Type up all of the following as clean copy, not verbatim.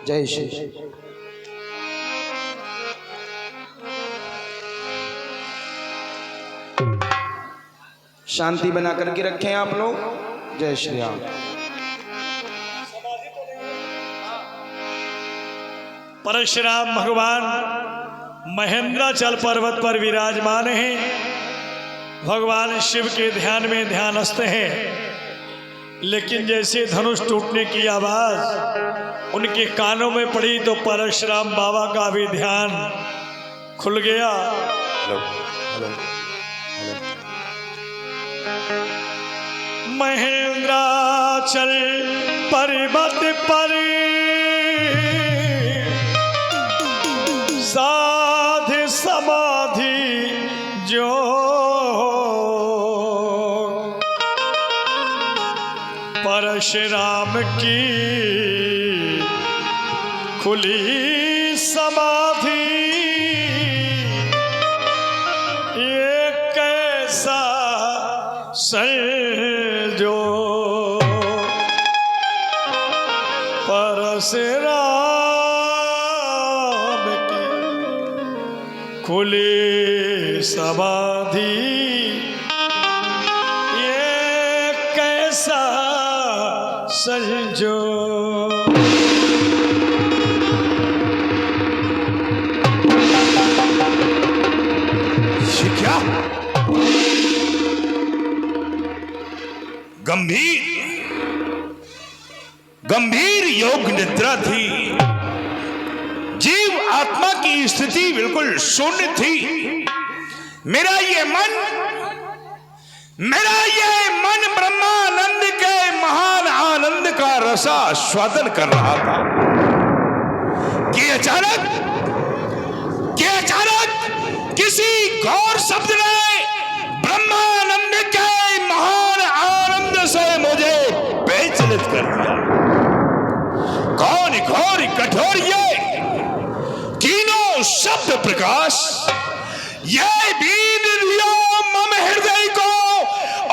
जय श्री शांति बना करके रखें आप लोग। जय श्री राम। परशुराम भगवान महेंद्राचल पर्वत पर विराजमान हैं। भगवान शिव के ध्यान में ध्यानस्थ हैं। लेकिन जैसे धनुष टूटने की आवाज उनके कानों में पड़ी तो परशुराम बाबा का भी ध्यान खुल गया। Hello hello hello. महेंद्राचल पर्वत पर साध समाधि जो परशुराम की खुली समाधि। ये कैसा संजो परशुराम की खुली समाधि। ये कैसा संजो। क्या गंभीर योग निद्रा थी। जीव आत्मा की स्थिति बिल्कुल शून्य थी। मेरा ये मन ब्रह्मानंद के महान आनंद का रसास्वादन कर रहा था कि अचानक किसी घोर शब्द ने ब्रह्मानंद के महान आनंद से मुझे बेचलित कर दिया। कौन घोर कठोर ये तीनों शब्द प्रकाश, ये बीन दियो मम हृदय को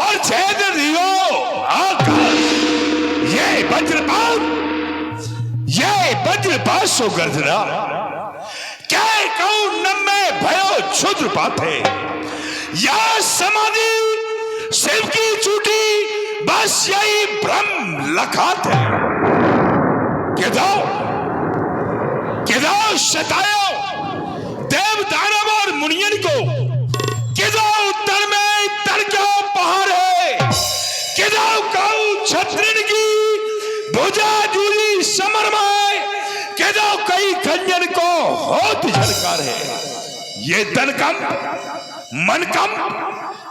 और छेद दियो आकाश। ये वज्रपात सो गर्जना क्या कहूं नम्मे भयो क्षुद्र पाते। या समाधि शिव की छूटी बस यही भ्रम लखाते। किधो शतायो देव दानव और मुनियन को, किधो उत्तर में तरक्यो पहाड़ है। किधो कहूं छत्रिन की भुजा जूली समर में, किधो कई खंजर को होत झलकार है। ये तन कंप मन कंप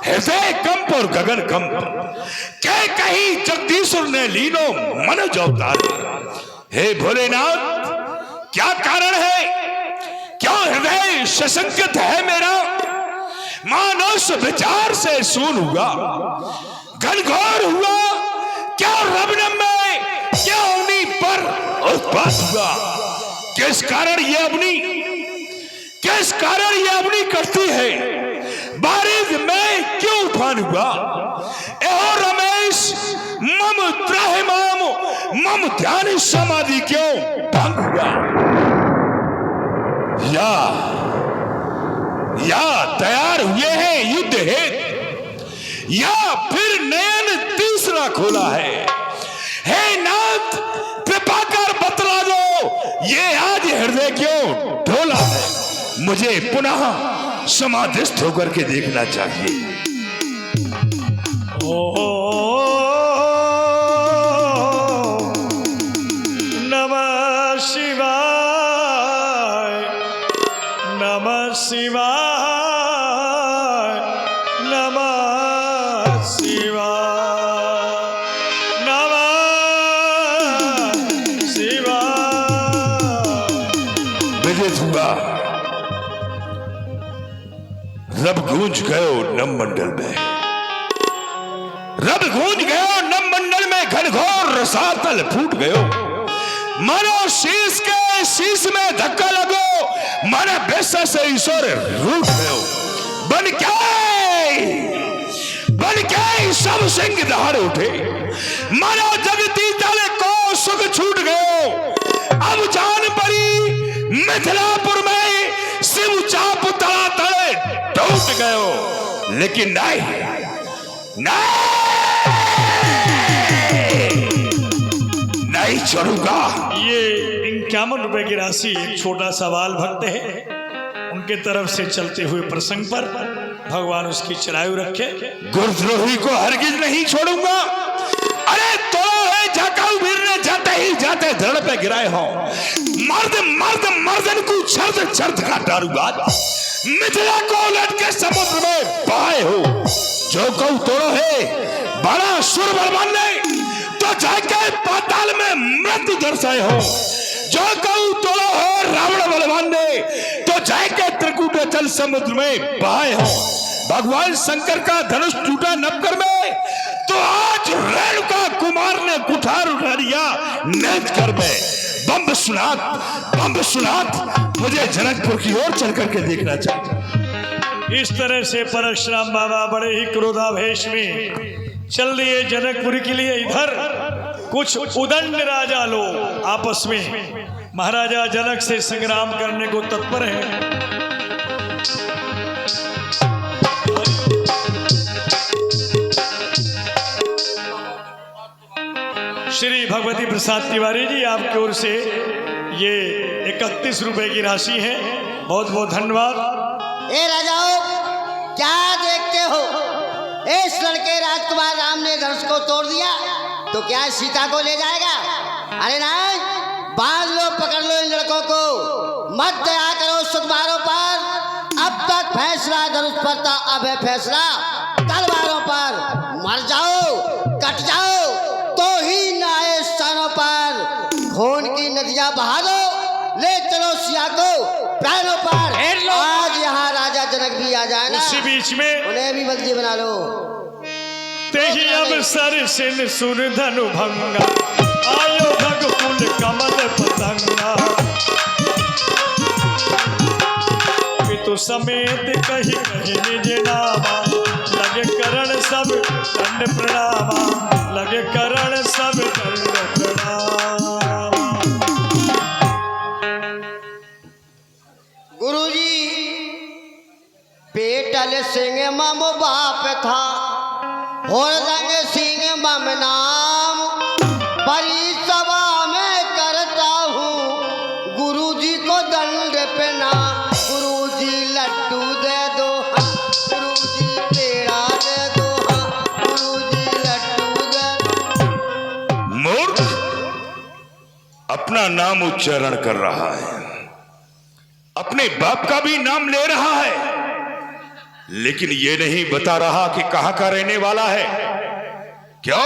हृदय कंप और गगन कंप क्या कहीं जगदीश्वर ने लीनो मन अवतार। हे भोलेनाथ क्या कारण है, क्यों हृदय सशंकित है मेरा। मानस विचार से सून हुआ, घनघोर हुआ, क्या रबनम में क्या अग्नि पर उत्पात हुआ। किस कारण ये अग्नि कटती है, बारिश में क्यों उफान हुआ। एहो रमेश मम त्राहिमाम मम ध्यान समाधि क्यों भंग हुआ। या तैयार हुए हैं युद्ध हेतु, या फिर नयन तीसरा खोला है। हे नाथ कृपा कर बतला दो, ये आज हृदय क्यों ढोला है। मुझे पुनः समाधिस्थ होकर के देखना चाहिए। नमः शिवाय, नमः शिवाय, नमः शिवाय, नमः शिवाय। विदित हुआ रब गूंज गयो नम मंडल में, रब गूंज गयो नम मंडल में। घनघोर रसातल फूट गयो, मानो शीश में धक्का लगो, मानो बेसा से ईश्वर रूठ गयो। बन क्या बन के सब सिंह दहाड़ उठे, मानो जगती दल को सुख छूट गयो। अब जान पड़ी मिथिलापुर में शिव चाप तला तले टूट गयो। लेकिन नहीं, नहीं छोड़ूंगा। ये 51 रुपए की राशि एक छोटा सवाल भक्त है, उनके तरफ से चलते हुए प्रसंग पर भगवान उसकी चढ़ाई रखे। गुरुद्रोही को हरगिज नहीं छोड़ूंगा। अरे तो है जाकाऊ वीर ने जाते ही जाते धड़ पे गिराए हो। मर्द मर्द मर्दन को छर्द छर्द का डारूंगा। मिथिला को उलट के समुद्र में बहाए हो। जो कऊ तोड़ो है बड़ा सुर बलवान ने, तो जाके पाताल में मृत्यु दर्शाए हो। जो कऊ तोड़ो हो रावण बलवान ने, तो जाके त्रिकूट जल समुद्र में बहाए हो। भगवान शंकर का धनुष टूटा नवकर में, तो आज रेणुका कुमार ने कुठार उठा लिया नेत्र में। बम्ब सुनात मुझे जनकपुर की ओर चल करके देखना चाहिए। इस तरह से परशुराम बाबा बड़े ही क्रोधावेश में चल दिए जनकपुर के लिए। इधर कुछ उदंड राजा लोग आपस में महाराजा जनक से संग्राम करने को तत्पर हैं। श्री भगवती प्रसाद तिवारी जी, आपकी ओर से ये 31 रुपए की राशि है, बहुत बहुत धन्यवाद। ए राजाओं, क्या देखते हो? इस लड़के राजकुमार राम ने धनुष को तोड़ दिया तो क्या सीता को ले जाएगा? अरे नहीं, बांध लो, पकड़ लो इन लड़कों को, मत दया करो सुकुमारों पर। अब तक फैसला धनुष पर था, अब है फैसला तलवारों पर। मर जाओ, कट जाओ, तो ही न्याय स्थानों पर खून की नदियां बहा दो। ले चलो सिया को प्राणों पर। आज यहाँ राजा जनक भी आ जाए ना, उसी बीच में उन्हें भी बंदी बना लो। तेही अवसर सिन सुर धनु भंगा, आयो भगकुल कमल पतंगा। पितु समेत कही कही निज नामा, लगे करण सब दंड प्रणामा, लगे करण सब दंड प्रणामा। गुरुजी, पेटल सिंह मम बाप था, होरदंग सिंह मम नाम। बड़ी सभा में करता हूँ गुरुजी को दंड प्रणाम। गुरुजी लड्डू दे दो, गुरुजी पेड़ा दे दो, गुरुजी लड्डू दे दो। मूर्ख अपना नाम उच्चारण कर रहा है, अपने बाप का भी नाम ले रहा है, लेकिन ये नहीं बता रहा कि कहां का रहने वाला है। क्यों?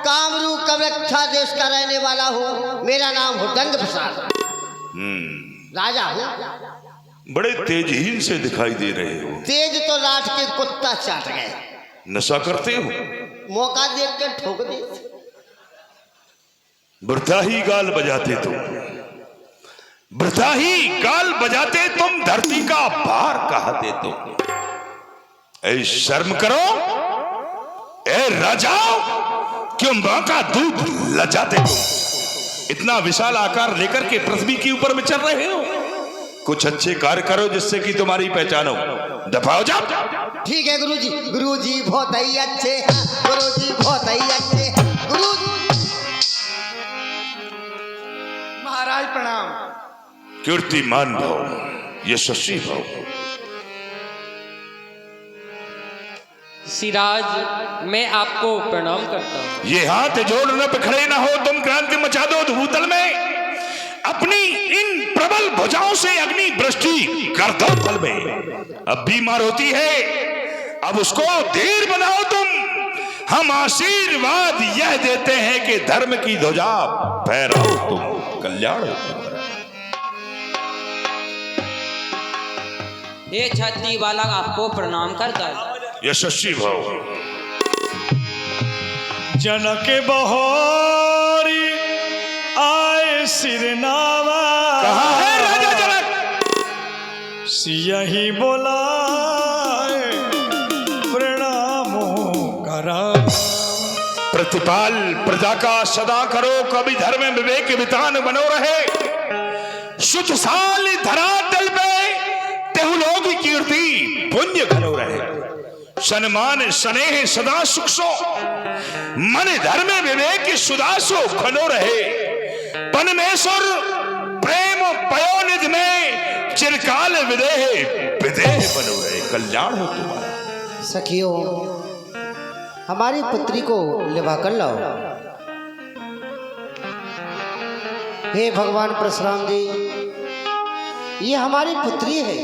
कामरू कवरक्षा देश का रहने वाला हूँ। मेरा नाम हुदंग प्रसाद, राजा हूँ। बड़े तेजहीन से दिखाई दे रहे हो। तेज तो लाट के कुत्ता चाट गए। नशा करते हो? मौका देख के ठोक दे। वृथा ही गाल बजाते तुम, वृथा ही गाल बजाते तुम, धरती का भार कहते तुम। ऐ शर्म करो, ए राजाओ, क्यों मां का दूध लजाते तुम? इतना विशाल आकार लेकर के पृथ्वी के ऊपर में चल रहे हो। कुछ अच्छे कार्य करो जिससे कि तुम्हारी पहचान हो। दफा हो जाओ। ठीक है गुरुजी, गुरुजी बहुत ही अच्छे हैं, गुरुजी बहुत ही अच्छे हैं। गुरुजी महाराज प्रणाम। कीर्तिमान भव, यशस्वी भव। सिराज, मैं आपको प्रणाम करता हूँ। ये हाथ जोड़ने पे खड़े ना हो तुम, क्रांति मचा दो भूतल में। अपनी इन प्रबल भुजाओं से अग्नि वृष्टि कर दो फल में। अब बीमार होती है, अब उसको धीर बनाओ तुम। हम आशीर्वाद यह देते हैं कि धर्म की ध्वजा फहराओ तुम, कल्याण हो। ये छत्री वाला आपको प्रणाम करता है। यशस्वी भव। जनक बहोरी आए सिरनावा, कहाँ है राजा जनक? सियही बोलाए प्रणाम प्रतिपाल प्रजा का सदा करो, कभी धर्म विवेक वितान बनो रहे। शुद्ध साल धरातल पे तेहु लोग कीर्ति पुण्य घनो रहे। सन्मान स्नेह सदा सुख सो, मन धर्म विवेक सुदासो घनो रहे। परमेश्वर प्रेम पयोनिधि में चिरकाल विदेह विदेह बनो रहे। कल्याण हो तुम्हारा। सखियों, हमारी पुत्री को लिवा कर लाओ। हे भगवान परशुराम जी, ये हमारी पुत्री है,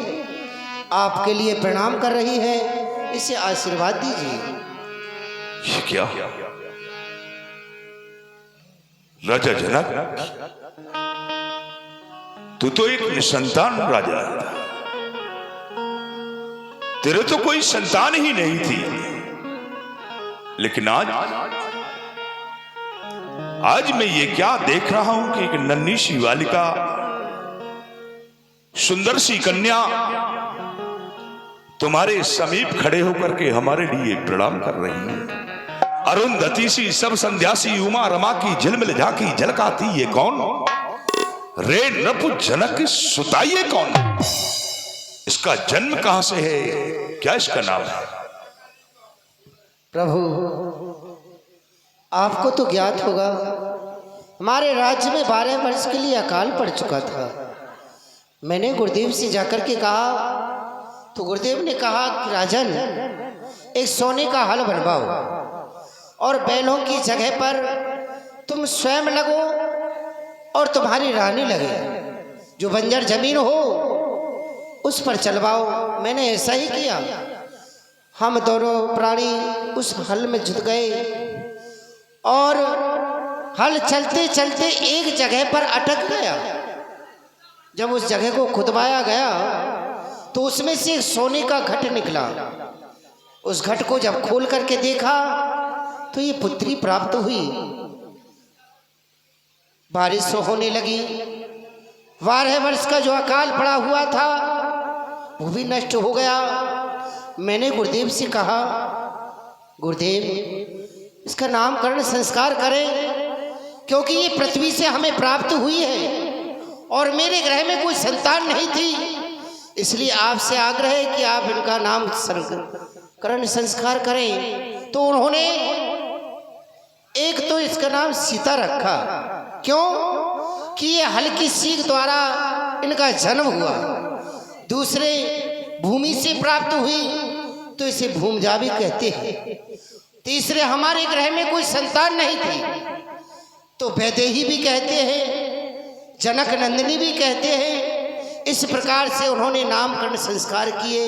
आपके लिए प्रणाम कर रही है, इसे आशीर्वाद दीजिए। ये क्या राजा जनक, तू तो एक निसंतान राजा था, तेरे तो कोई संतान ही नहीं थी। लेकिन आज मैं ये क्या देख रहा हूं कि एक नन्ही सी बालिका, सुंदर सी कन्या तुम्हारे समीप खड़े होकर के हमारे लिए प्रणाम कर रही है। अरुंधति सी सब संध्यासी उमा रमा की झिलमिल झांकी झलकाती ये कौन? रे नृप जनक सुता ये कौन? इसका जन्म कहां से है? क्या इसका नाम है? प्रभु, आपको तो ज्ञात होगा, हमारे राज्य में 12 वर्ष के लिए अकाल पड़ चुका था। मैंने गुरुदेव से जाकर के कहा तो गुरुदेव ने कहा कि राजन, एक सोने का हल बनवाओ और बैलों की जगह पर तुम स्वयं लगो और तुम्हारी रानी लगे, जो बंजर जमीन हो उस पर चलवाओ। मैंने ऐसा ही किया। हम दोनों प्राणी उस हल में जुट गए और हल चलते चलते एक जगह पर अटक गया। जब उस जगह को खुदवाया गया तो उसमें से एक सोने का घट निकला। उस घट को जब खोल करके देखा तो ये पुत्री प्राप्त हुई। बारिश होने लगी। 12 वर्ष का जो अकाल पड़ा हुआ था वो भी नष्ट हो गया। मैंने गुरुदेव से कहा, गुरुदेव, इसका नामकरण संस्कार करें, क्योंकि ये पृथ्वी से हमें प्राप्त हुई है और मेरे ग्रह में कोई संतान नहीं थी। इसलिए आपसे आग्रह है कि आप इनका नामकरण संस्कार करें। तो उन्होंने एक तो इसका नाम सीता रखा। क्यों? कि ये हल की सीख द्वारा इनका जन्म हुआ। दूसरे, भूमि से प्राप्त हुई तो इसे भूमजा भी कहते हैं। तीसरे, हमारे ग्रह में कोई संतान नहीं थी तो वैदेही भी कहते हैं, जनक नंदिनी भी कहते हैं। इस प्रकार से उन्होंने नामकरण संस्कार किए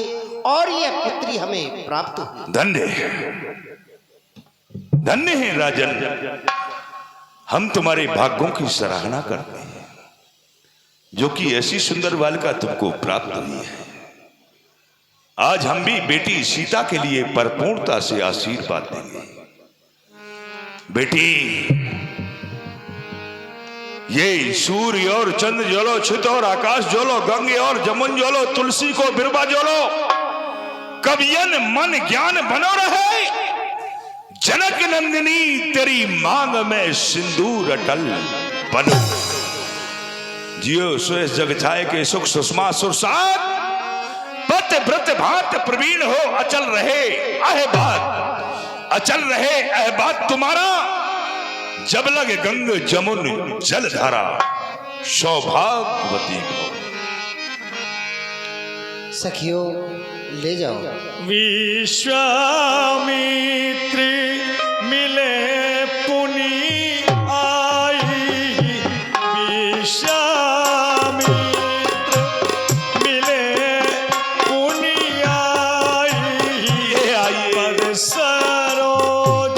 और यह पुत्री हमें प्राप्त हुई। धन्य है राजन, हम तुम्हारे भाग्यों की सराहना करते हैं जो कि ऐसी सुंदर बालिका तुमको प्राप्त हुई है। आज हम भी बेटी सीता के लिए परिपूर्णता से आशीर्वाद देंगे। बेटी, ये सूर्य और चंद्र जोलो, छित और आकाश जोलो, गंगे और जमुन जोलो, तुलसी को बिरबा जोलो, कवियन मन ज्ञान बनो रहे। जनक नंदिनी तेरी मांग में सिंदूर अटल बनो। जियो सुयस जग छाए के सुख सुषमा सुरसात, पत व्रत भात प्रवीण हो अचल रहे अहबात। अचल रहे अहबात तुम्हारा, जब लगे गंग जमुन जल धारा, सौभाग्यवती हो। सखियों, ले जाओ। विश्वामित्र मिले पुनि आई, विश्वामित्र मिले पुनि आई, पद सरोज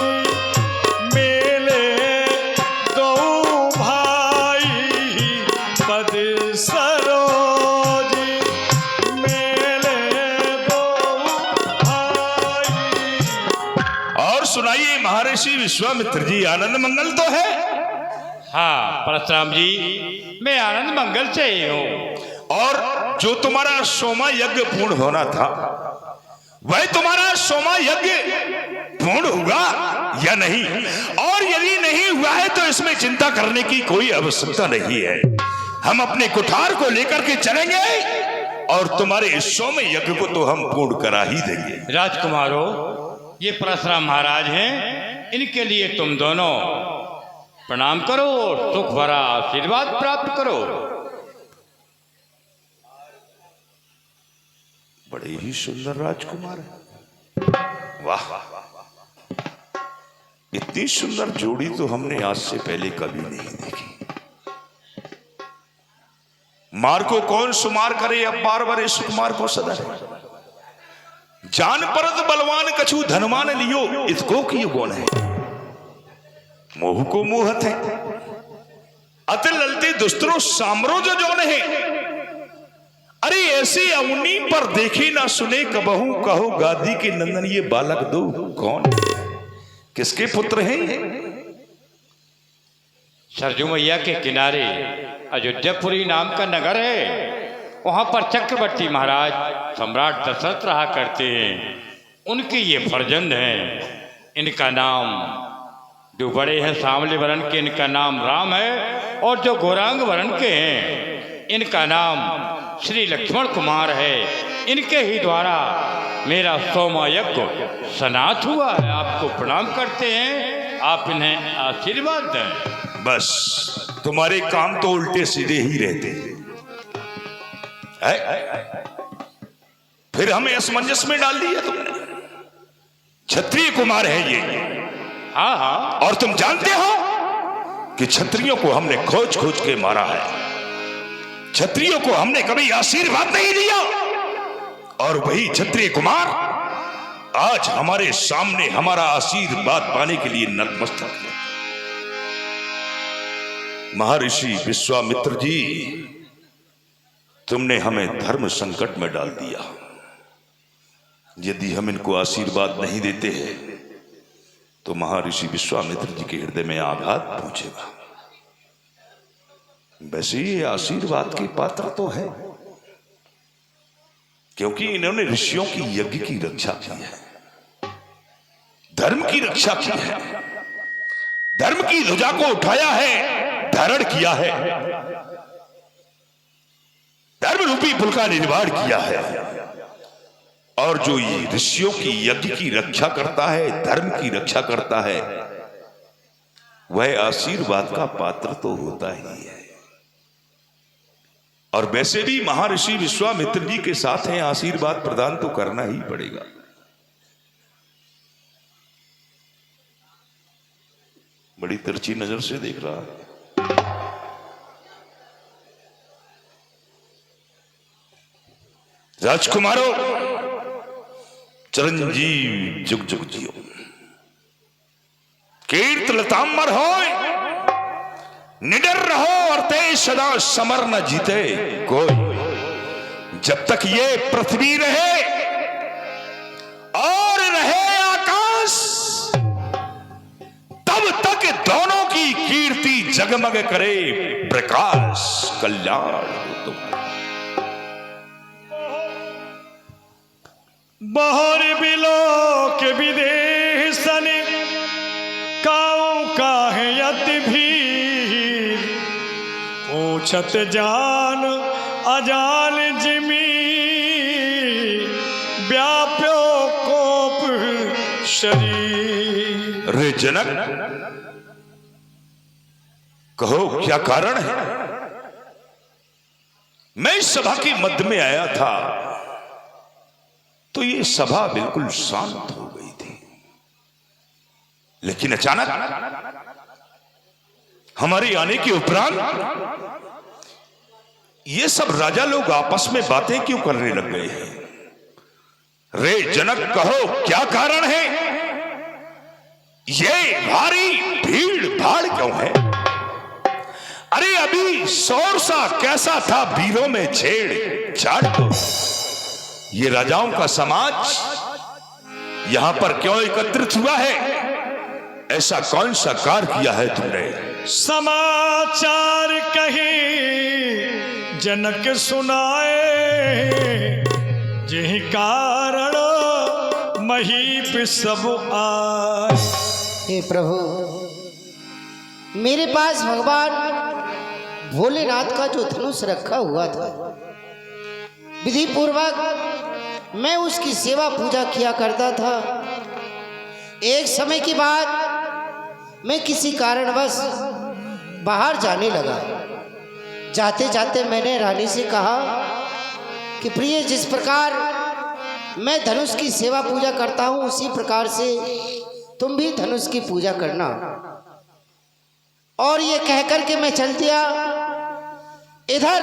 मेले दो भाई, पद सरोज मेले दो भाई। और सुनाइए महर्षि विश्वामित्र जी, आनंद मंगल तो है? हाँ परशुराम जी, मैं आनंद मंगल से ही हूँ। और जो तुम्हारा सोमा यज्ञ पूर्ण होना था वह तुम्हारा सोमा यज्ञ पूर्ण हुआ या नहीं, और यदि नहीं हुआ है तो इसमें चिंता करने की कोई आवश्यकता नहीं है। हम अपने कुठार को लेकर के चलेंगे और तुम्हारे सोम यज्ञ को तो हम पूर्ण करा ही देंगे। राजकुमारों, ये परशुराम महाराज हैं, इनके लिए तुम दोनों प्रणाम करो और सुख भरा आशीर्वाद प्राप्त करो। बड़े ही सुंदर राजकुमार है, वाह। इतनी सुंदर जोड़ी तो हमने आज से पहले कभी नहीं देखी। मार को कौन सुमार करे, अब बार बार सुकुमार को सदा जान परत बलवान कछु धनवान लियो, इसको की कौन है, मोह को मोहत है, अत ललते दुस्तरो सामरो जो जौन है। अरे ऐसे अवनी पर देखे ना सुने कबहू, कहो गादी के नंदन ये बालक दो कौन, किसके पुत्र हैं ये? सरजू मैया के किनारे अयोध्यापुरी नाम का नगर है, वहां पर चक्रवर्ती महाराज सम्राट दशरथ रहा करते हैं। उनके ये फर्जंद हैं। इनका नाम, जो बड़े हैं सांवले वर्ण के, इनका नाम राम है, और जो गौरांग वर्ण के हैं इनका नाम श्री लक्ष्मण कुमार है। इनके ही द्वारा मेरा सोमा यज्ञ सनात हुआ है। आपको प्रणाम करते हैं, आप इन्हें आशीर्वाद दें। बस तुम्हारे काम तो उल्टे सीधे ही रहते हैं। फिर हमें असमंजस में डाल दिया तुमने। क्षत्रिय कुमार है ये, हाँ हाँ, और तुम जानते हो कि क्षत्रियों को हमने खोज खोज के मारा है, क्षत्रियों को हमने कभी आशीर्वाद नहीं दिया, और वही क्षत्रिय कुमार आज हमारे सामने हमारा आशीर्वाद पाने के लिए नतमस्तक है। महर्षि विश्वामित्र जी, तुमने हमें धर्म संकट में डाल दिया। यदि हम इनको आशीर्वाद नहीं देते हैं तो महर्षि विश्वामित्र जी के हृदय में आघात पहुंचेगा। वैसे ये आशीर्वाद के पात्र तो है, क्योंकि इन्होंने ऋषियों की यज्ञ की रक्षा की है, धर्म की रक्षा की है, धर्म की ध्वजा को उठाया है, धारण किया है, धर्म रूपी पुल का निर्माण किया है। और जो ये ऋषियों की यज्ञ की रक्षा करता है, धर्म की रक्षा करता है, वह आशीर्वाद का पात्र तो होता ही है। और वैसे भी महर्षि विश्वामित्र जी के साथ हैं, आशीर्वाद प्रदान तो करना ही पड़ेगा। बड़ी तिरछी नजर से देख रहा है। राजकुमारों, चिरंजीव जुग जुग जियो, कीर्त लतांबर हो, निडर रहो और ते सदा समर न जीते कोई। जब तक ये पृथ्वी रहे और रहे आकाश, तब तक दोनों की कीर्ति जगमग करे प्रकाश। कल्याण हो तुम्हारा। बहर बिलोक विदेशन काऊ काहे अति भीर, पूछत जान अजान जिमी, व्याप्यो कोप शरीर। रे जनक, कहो क्या कारण है? मैं इस सभा के मध्य में आया था तो ये सभा बिल्कुल शांत हो गई थी, लेकिन अचानक हमारे आने के उपरांत ये सब राजा लोग आपस में बातें क्यों करने लग गए हैं? रे जनक, कहो क्या कारण है? ये भारी भीड़ भाड़ क्यों है? अरे अभी शोर सा कैसा था वीरों में छेड़ छाड़ तो ये राजाओं का समाज यहां पर क्यों एकत्रित हुआ है? ऐसा कौन सा कार्य किया है तुमने? समाचार कही जनक सुनाए, जिहि कारण महीप सब आए। हे प्रभु, मेरे पास भगवान भोलेनाथ का जो धनुष रखा हुआ था, विधि पूर्वक मैं उसकी सेवा पूजा किया करता था। एक समय के बाद मैं किसी कारणवश बाहर जाने लगा। जाते जाते मैंने रानी से कहा कि प्रिय, जिस प्रकार मैं धनुष की सेवा पूजा करता हूँ उसी प्रकार से तुम भी धनुष की पूजा करना। और ये कहकर के मैं चल दिया। इधर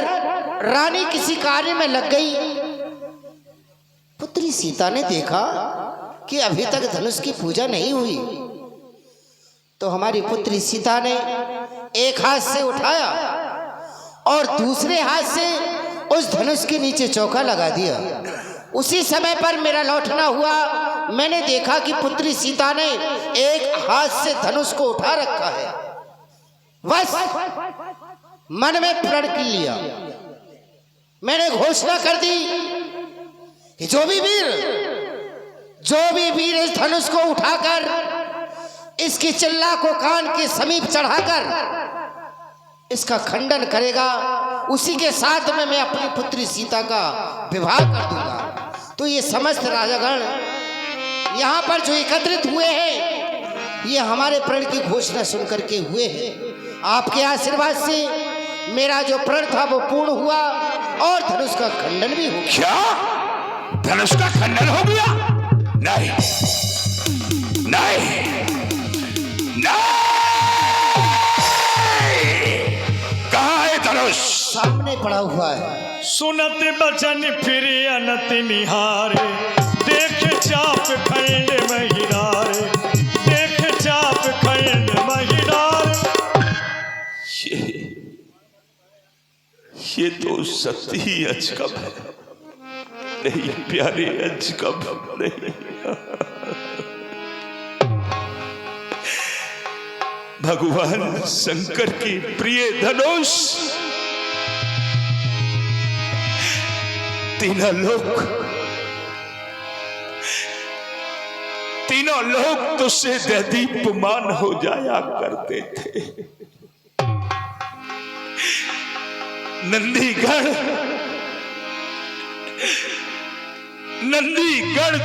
रानी किसी कार्य में लग गई। पुत्री सीता ने देखा कि अभी तक धनुष की पूजा नहीं हुई, तो हमारी पुत्री सीता ने एक हाथ से उठाया और दूसरे हाथ से उस धनुष के नीचे चौका लगा दिया। उसी समय पर मेरा लौटना हुआ। मैंने देखा कि पुत्री सीता ने एक हाथ से धनुष को उठा रखा है। बस मन में प्रण कर लिया। मैंने घोषणा कर दी कि जो भी वीर इस धनुष को उठाकर इसकी चिल्ला को कान के समीप चढ़ाकर इसका खंडन करेगा, उसी के साथ में मैं अपनी पुत्री सीता का विवाह कर दूंगा। तो ये समस्त राजागण यहाँ पर जो एकत्रित हुए हैं, ये हमारे प्रण की घोषणा सुनकर के हुए हैं। आपके आशीर्वाद से मेरा जो प्रण था वो पूर्ण हुआ और धनुष का खंडन भी हो गया। क्या धनुष का खंडन हो गया? नहीं नहीं नहीं। कहाँ है धनुष? सामने पड़ा हुआ है। सुनत बचन फिर अनत निहारे, देख चाप खंड महिरारे, देख चाप खंड महिरारे। ये तो सत्य ही अजगब है। नहीं प्यारे, अजगब नहीं। भगवान शंकर की प्रिय धनुष तीनों लोग तुझसे दीप्यमान हो जाया करते थे। नंदीगण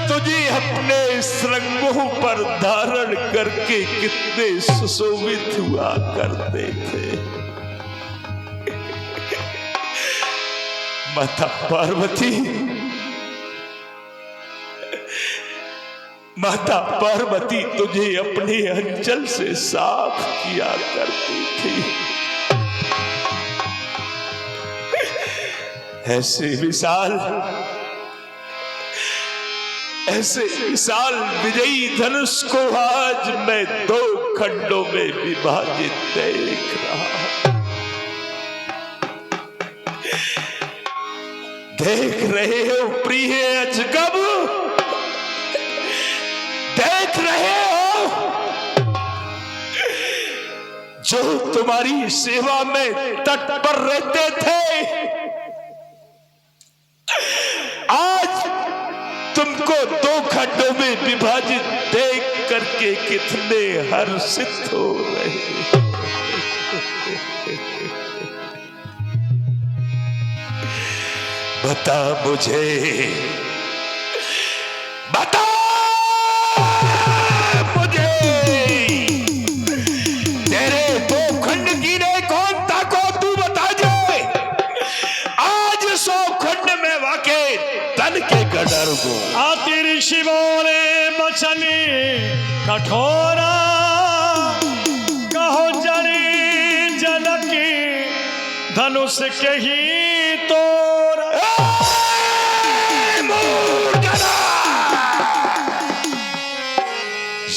तुझे अपने श्रृंगों पर धारण करके कितने सुशोभित हुआ करते थे। माता पार्वती तुझे अपने अंचल से साफ किया करती थी। ऐसे विशाल विजयी धनुष को आज मैं दो खंडों में विभाजित देख रहा। देख रहे हो प्रिय अजगब? देख रहे हो? जो तुम्हारी सेवा में तत्पर रहते थे, आज तुमको दो खंडों में विभाजित देख करके कितने हर्षित हो रहे। बता मुझे, बता मुझे, तेरे दो खंड गिरे कौन था को तू बता जाए। आज 100 खंड में वाके तन के गडर को आति ऋषि बोले बचन कठोरा, कहो जड़ी जनकी धनुष के ही तोरा।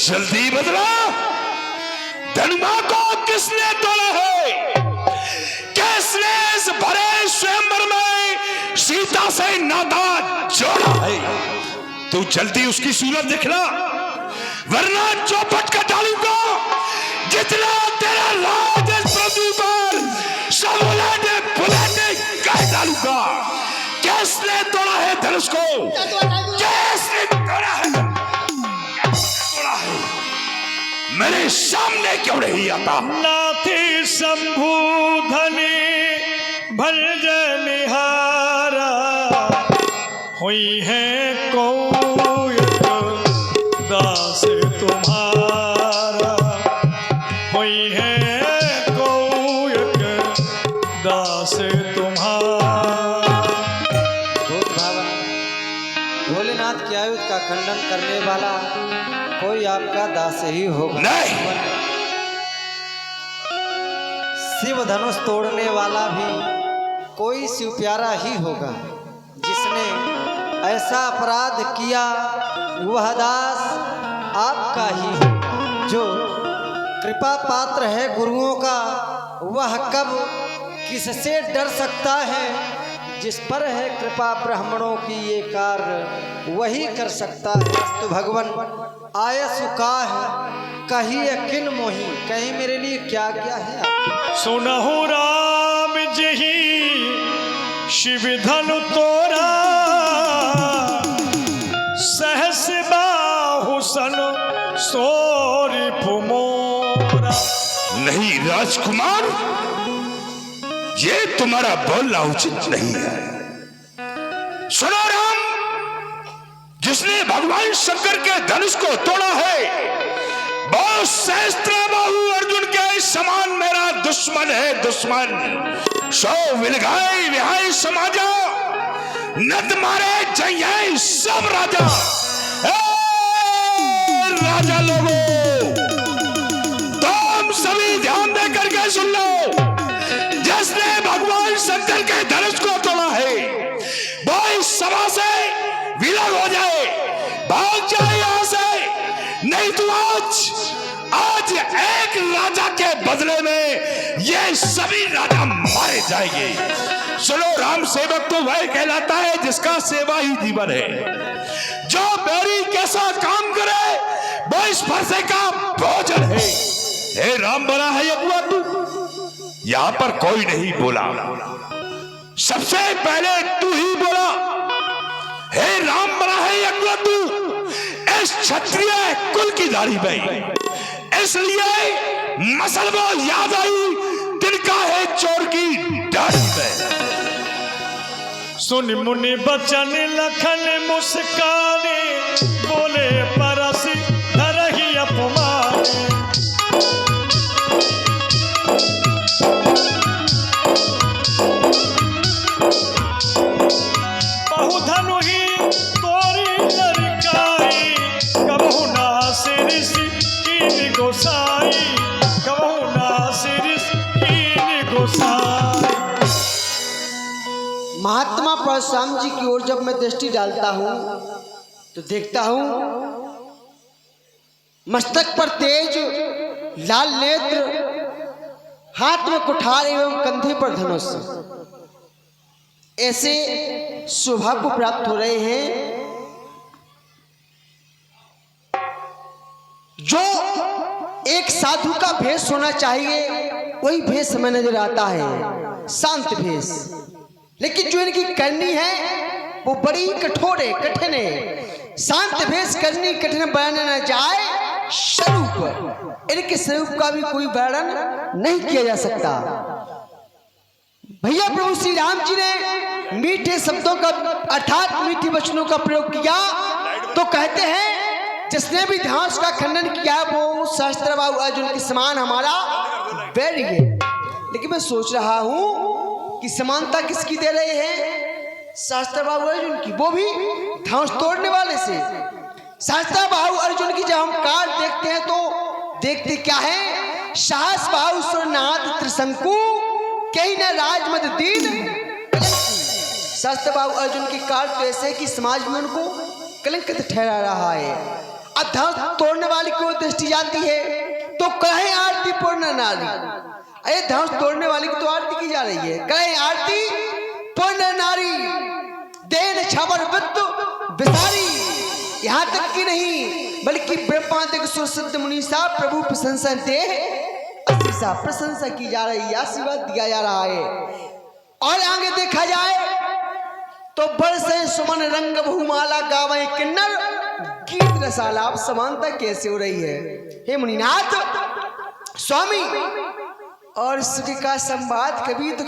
जल्दी बदला, धनुमा को किसने तोड़ा है? किसने इस भरे स्वयंवर में सीता से नाता जोड़ा है? तू जल्दी उसकी सूरत दिखला, वरना चौपट का डालूंगा। जितना तेरा राज इस पृथ्वी पर सब उलटे पुलटे कर डालूंगा। किसने तोड़ा है धनुष को? किसने तोड़ा है? मेरे सामने क्यों नहीं आता? नाथी शंभु धनी भंज निहारा हुई है कोयक दास तुम्हारा, हुई है कोयक दास तुम्हारा। भूत भावा, भोलेनाथ की आयुध का खंडन करने वाला कोई आपका दास ही होगा। नहीं, शिव धनुष तोड़ने वाला भी कोई शिव प्यारा ही होगा। जिसने ऐसा अपराध किया वह दास आपका ही होगा। जो कृपा पात्र है गुरुओं का, वह कब किससे डर सकता है? जिस पर है कृपा ब्राह्मणों की ये कार्य वही कर सकता है। तो भगवान आयसु का है कही किन मोही, कहीं मेरे लिए क्या क्या है? सुनहु राम जही शिव धनु तोरा, सहस बाहु सन सोरी पुमोरा। नहीं राजकुमार, ये तुम्हारा बोलना उचित नहीं है। सुनो राम, जिसने भगवान शंकर के धनुष को तोड़ा है वो सहस्त्र बाहु अर्जुन के समान मेरा दुश्मन है, दुश्मन। सो विलगाई विहाई समाजा, नत मारे जय सब राजा। राजा लोगों, तुम सभी ध्यान दे करके सुन लो। जिसने भगवान शंकर के धनुष को तोड़ा है वो इस सभा से विलग हो जाए, भाग जाए यहां से, नहीं तो आज एक राजा के बदले में ये सभी राजा मारे जाएंगे। सुनो राम, सेवक तो वह कहलाता है जिसका सेवा ही जीवन है। जो मेरी कैसा काम करे वो इस फरसे का भोजन है। हे राम, बना है अगुआ तू? यहां पर कोई नहीं बोला, सबसे पहले तू ही बोला। हे राम, बना है अगुआ तू इस क्षत्रिय कुल की दाढ़ी में, इसलिए मसलबा याद आई तिनका है चोर की दाढ़ी में। सुन मुनि बचन लखन मुस्काने, बोले परसी धरहि अपमाने। बहु धनु ही तोरी लड़काई, कबहु नासिर कीन गोसाई, कबहु नासिर कीन गोसाई। महात्मा परशुराम जी की ओर जब मैं दृष्टि डालता हूँ तो देखता हूँ मस्तक पर तेज लाल नेत्र, हाथ में कुठार एवं कंधे पर धनुष, ऐसे शोभा को प्राप्त हो रहे हैं जो एक साधु का भेष होना चाहिए वही भेष हमें नजर आता है, शांत भेष। लेकिन जो इनकी करनी है वो बड़ी कठोर है, कठिन है। शांत भेष करनी कठिन बयाना न जाए स्वरूप, इनके स्वरूप का भी कोई वर्णन नहीं किया जा सकता। भैया प्रभु श्री राम जी ने मीठे शब्दों का अर्थात मीठे वचनों का प्रयोग किया तो कहते हैं जिसने भी धनुष का खंडन किया वो सहस्त्रबाहु अर्जुन के समान हमारा बैरी है। लेकिन मैं सोच रहा हूं कि समानता किसकी दे रहे हैं? सहस्त्रबाहु अर्जुन की, वो भी धनुष तोड़ने वाले से। सहस्त्रबाहु अर्जुन की जब हम कार देखते हैं तो देखते क्या है? सहस बाहु सुरनाथ त्रिशंकु कहीं न राजमद दीन। सहस्त्रबाहु अर्जुन की कार तो ऐसे कि समाज में उनको कलंकित ठहरा रहा है। अब धनुष तोड़ने वाली की ओर दृष्टि जाती है तो कहे आरती पूर्ण नारी। अरे धनुष तोड़ने वाली की तो आरती की जा रही है, कहे आरती पूर्ण नारी, देन छबर विद्यु विसारी। यहाँ तक की नहीं बल्कि ब्रह्मांड सुरसिद्ध मुनि साहब प्रभु प्रशंसा दे असीसा प्रशंसा की जा रही है, आशीर्वाद दिया जा रहा है। और आगे देखा जाए तो बरसे सुमन रंग बहुमाला गावे किन्नर, गीत रसालाप समानता कैसे हो रही है? हे मुनिनाथ स्वामी, और सुख का संवाद कभी दुख